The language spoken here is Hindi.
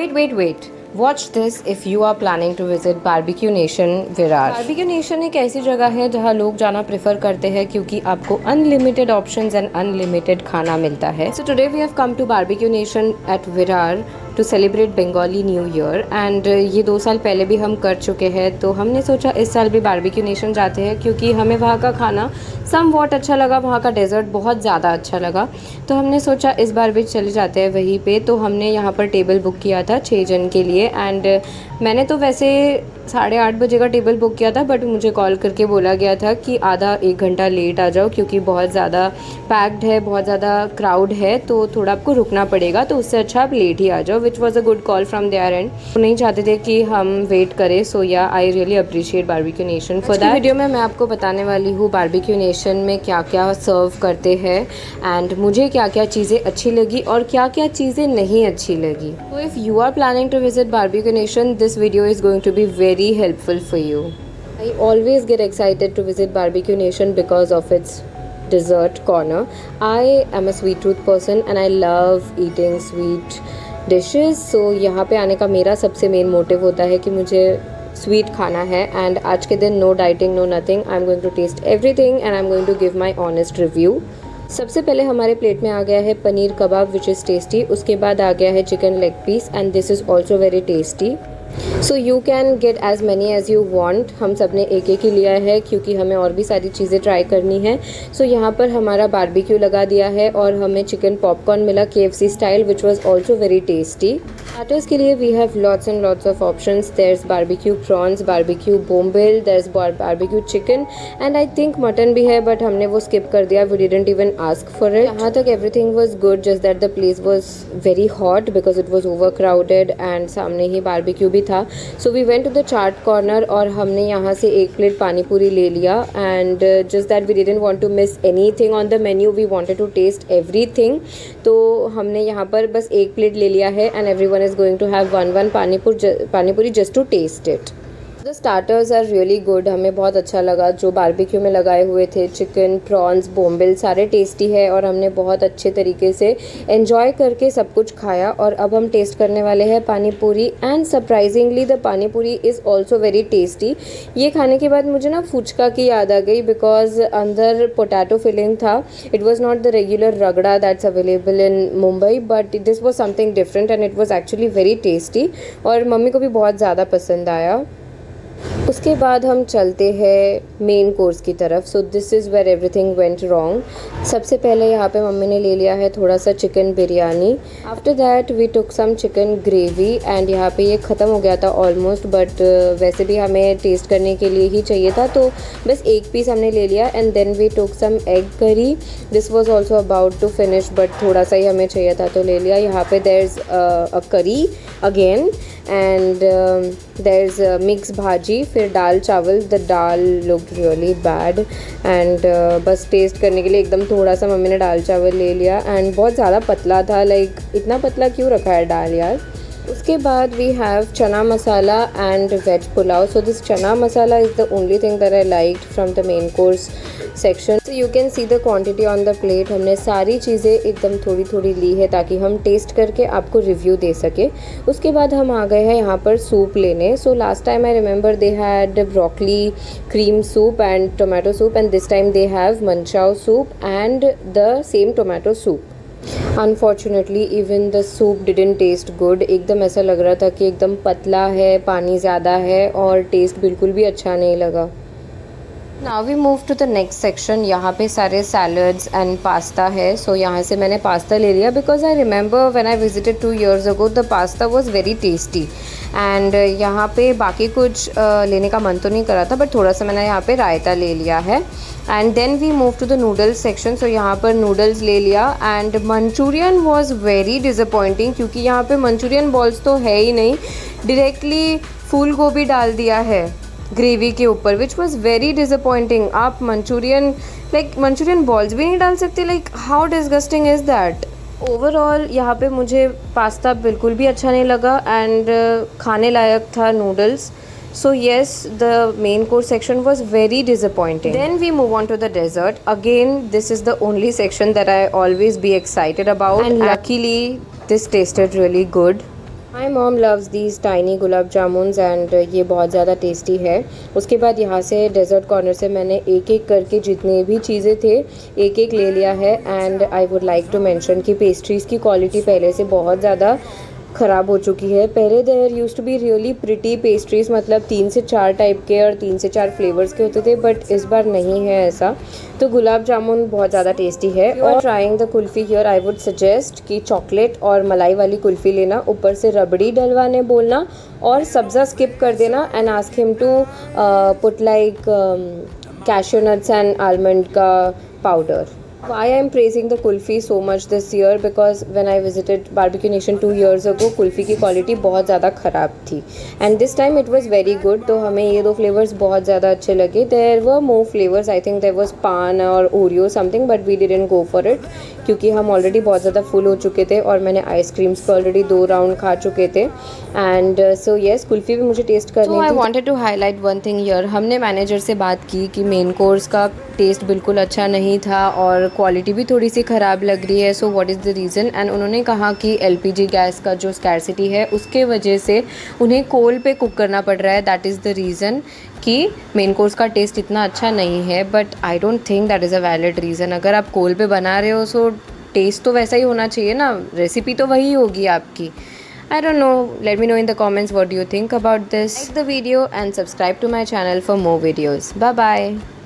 Wait. Watch this if you are planning to visit Barbecue Nation Virar. Barbecue Nation एक ऐसी जगह है जहाँ लोग जाना प्रेफर करते हैं क्योंकि आपको अनलिमिटेड ऑप्शंस एंड अनलिमिटेड खाना मिलता है. So today we have come to Barbecue Nation at Virar to celebrate Bengali New Year and ये 2 साल पहले भी हम कर चुके हैं, तो हमने सोचा इस साल भी बारबेक्यू नेशन जाते हैं क्योंकि हमें वहाँ का खाना सम वॉट अच्छा लगा, वहाँ का डेज़र्ट बहुत ज़्यादा अच्छा लगा, तो हमने सोचा इस बार भी चले जाते हैं वहीं पे. तो हमने यहाँ पर टेबल बुक किया था 6 जन के लिए एंड मैंने तो वैसे 8:30 बजे का टेबल बुक किया था, बट मुझे कॉल करके बोला गया था कि आधा 1 घंटा लेट आ जाओ क्योंकि बहुत ज़्यादा पैक्ड है, बहुत ज़्यादा क्राउड है, तो थोड़ा आपको रुकना पड़ेगा, तो उससे अच्छा आप लेट ही आ जाओ, which was a good call from their end. वो नहीं चाहते थे कि हम वेट करें. सो या I really appreciate Barbeque Nation for that. Video में मैं आपको बताने वाली हूँ बारबेक्यू नेशन में क्या क्या सर्व करते हैं एंड मुझे क्या क्या चीज़ें अच्छी लगी और क्या क्या चीज़ें नहीं अच्छी लगी. तो if you are planning to visit Barbeque Nation, this video is going to be very helpful for you. I always get excited to visit Barbecue Nation because of its dessert corner. I am a sweet tooth person and I love eating sweet dishes. So यहाँ पे आने का मेरा सबसे मेन मोटिव होता है कि मुझे स्वीट खाना है एंड आज के दिन no dieting no nothing. I am going to taste everything and I am going to give my honest review. सबसे पहले हमारे प्लेट में आ गया है paneer kebab which is tasty. उसके बाद आ गया है chicken leg piece and this is also very tasty. So you can get as many as you want. हम सब ने एक ही लिया है क्योंकि हमें और भी सारी चीज़ें ट्राई करनी है. सो यहाँ पर हमारा बारबेक्यू लगा दिया है और हमें चिकन पॉपकॉर्न मिला KFC style which was also very tasty. Starters के लिए we have lots and lots of options. There is barbeque prawns, barbeque bombil, there is barbeque chicken and I think mutton भी है, बट हमने वो स्किप कर दिया. We didn't even ask for it. यहाँ तक everything was good, just that the place was very hot because it was overcrowded and सामने ही बारबेक्यू भी था. So we went to the chaat corner और हमने यहाँ से 1 प्लेट पानी पूरी ले लिया and just that we didn't want to miss anything on the menu. We wanted to taste everything. तो हमने यहाँ पर बस 1 प्लेट ले लिया है and everyone is going to have one pani puri just to taste it. The starters are really good. हमें बहुत अच्छा लगा जो बारबेक्यू में लगाए हुए थे. चिकन, प्रॉन्स, बोम्बिल सारे टेस्टी है और हमने बहुत अच्छे तरीके से एंजॉय करके सब कुछ खाया. और अब हम टेस्ट करने वाले हैं पानी पूरी एंड सरप्राइजिंगली द पानी पूरी इज़ ऑल्सो वेरी टेस्टी. ये खाने के बाद मुझे ना फुचका की याद आ गई बिकॉज अंदर पोटैटो फिलिंग था. It was not the regular ragda that's available in Mumbai, but this was something different and it was actually very tasty और मम्मी को भी बहुत ज़्यादा पसंद आया. उसके बाद हम चलते हैं मेन कोर्स की तरफ. So this is where everything went wrong. सबसे पहले यहाँ पे मम्मी ने ले लिया है थोड़ा सा chicken biryani. After that we took some chicken gravy and यहाँ पे ये ख़त्म हो गया था ऑलमोस्ट, बट वैसे भी हमें टेस्ट करने के लिए ही चाहिए था, तो बस 1 पीस हमने ले लिया. And then we took some egg curry. This was also about to finish but थोड़ा सा ही हमें चाहिए था तो ले लिया. यहाँ पे there is a curry again and there is mix bhaji, फिर दाल चावल. The dal looked really bad and बस टेस्ट करने के लिए एकदम थोड़ा सा मम्मी ने दाल चावल ले लिया एंड बहुत ज़्यादा पतला था. लाइक इतना पतला क्यों रखा है दाल यार. उसके बाद we have chana masala and veg pulao. So this chana masala is the only thing that I liked from the main course section. So you can see the quantity on the plate. हमने सारी चीज़ें एकदम थोड़ी थोड़ी ली है ताकि हम टेस्ट करके आपको रिव्यू दे सके. उसके बाद हम आ गए हैं यहाँ पर सूप लेने. So last time I remember they had broccoli cream soup and tomato soup and this time they have manchow soup and the same tomato soup. Unfortunately even the soup didn't taste good. एकदम ऐसा लग रहा था कि एकदम पतला है, पानी ज़्यादा है और टेस्ट बिल्कुल भी अच्छा नहीं लगा. Now we move to the next section. यहाँ पे सारे सैलड्स एंड पास्ता है. सो यहाँ से मैंने पास्ता ले लिया because I remember when I visited 2 years ago the pasta was very tasty and यहाँ पे बाकी कुछ लेने का मन तो नहीं करा था, बट थोड़ा सा मैंने यहाँ पे रायता ले लिया है. And then we move to the noodles section. So यहाँ पर नूडल्स ले लिया and Manchurian was very disappointing क्योंकि यहाँ पे मंचूरियन बॉल्स तो है ही नहीं, डायरेक्टली फूल गोभी डाल दिया है ग्रेवी के ऊपर विच वॉज़ वेरी डिसअपॉइंटिंग. आप मंचूरियन बॉल्स भी नहीं डाल सकते. Like how disgusting is that. Overall यहाँ पे मुझे पास्ता बिल्कुल भी अच्छा नहीं लगा एंड खाने लायक था noodles. So yes, the main course section was very disappointing. Then we move on to the dessert. Again, this is the only section that I always be excited about and luckily this tasted really good. My mom loves these tiny gulab jamuns and ये बहुत ज़्यादा टेस्टी है। उसके बाद यहाँ से डेजर्ट कॉर्नर से मैंने एक एक करके जितने भी चीज़ें थे एक एक ले लिया है। And I would like to mention कि पेस्ट्रीज़ की क्वालिटी पहले से बहुत ज़्यादा ख़राब हो चुकी है। पहले there use to be really pretty pastries, मतलब 3 से 4 टाइप के और 3 से 4 फ्लेवर्स के होते थे, बट इस बार नहीं है ऐसा। तो गुलाब जामुन बहुत ज़्यादा टेस्टी है। और trying the kulfi here I would suggest कि चॉकलेट और मलाई वाली कुल्फ़ी लेना, ऊपर से रबड़ी डलवाने बोलना और सब्ज़ा स्किप कर देना and ask him to put like cashew nuts and almond का powder. Why I'm praising the kulfi so much this year, because when I visited Barbecue Nation 2 years ago, kulfi की क्वालिटी बहुत ज़्यादा ख़राब थी and this time it was very good. तो हमें ये दो फ्लेवर्स बहुत ज़्यादा अच्छे लगे। There were more flavours, I think there was paan और Oreo something, but we didn't go for it क्योंकि हम ऑलरेडी बहुत ज़्यादा फुल हो चुके थे और मैंने आइसक्रीम्स के ऑलरेडी 2 राउंड खा चुके थे। एंड सो येस, कुल्फ़ी भी मुझे टेस्ट करनी थी। I wanted to highlight one thing here. हमने मैनेजर से बात की कि मेन कोर्स का टेस्ट बिल्कुल अच्छा नहीं था और क्वालिटी भी थोड़ी सी ख़राब लग रही है, so what is the reason. And उन्होंने कहा कि एलपीजी गैस का जो स्कैरसिटी है उसके वजह से उन्हें कोल पे कुक करना पड़ रहा है, दैट इज़ द रीज़न कि मेन कोर्स का टेस्ट इतना अच्छा नहीं है। But I don't think that is a valid reason. अगर आप कोल पे बना रहे हो सो टेस्ट तो वैसा ही होना चाहिए ना, रेसिपी तो वही होगी आपकी। I don't know. Let me know in the comments what do you think about this. Like the video and subscribe to my channel for more videos. Bye bye.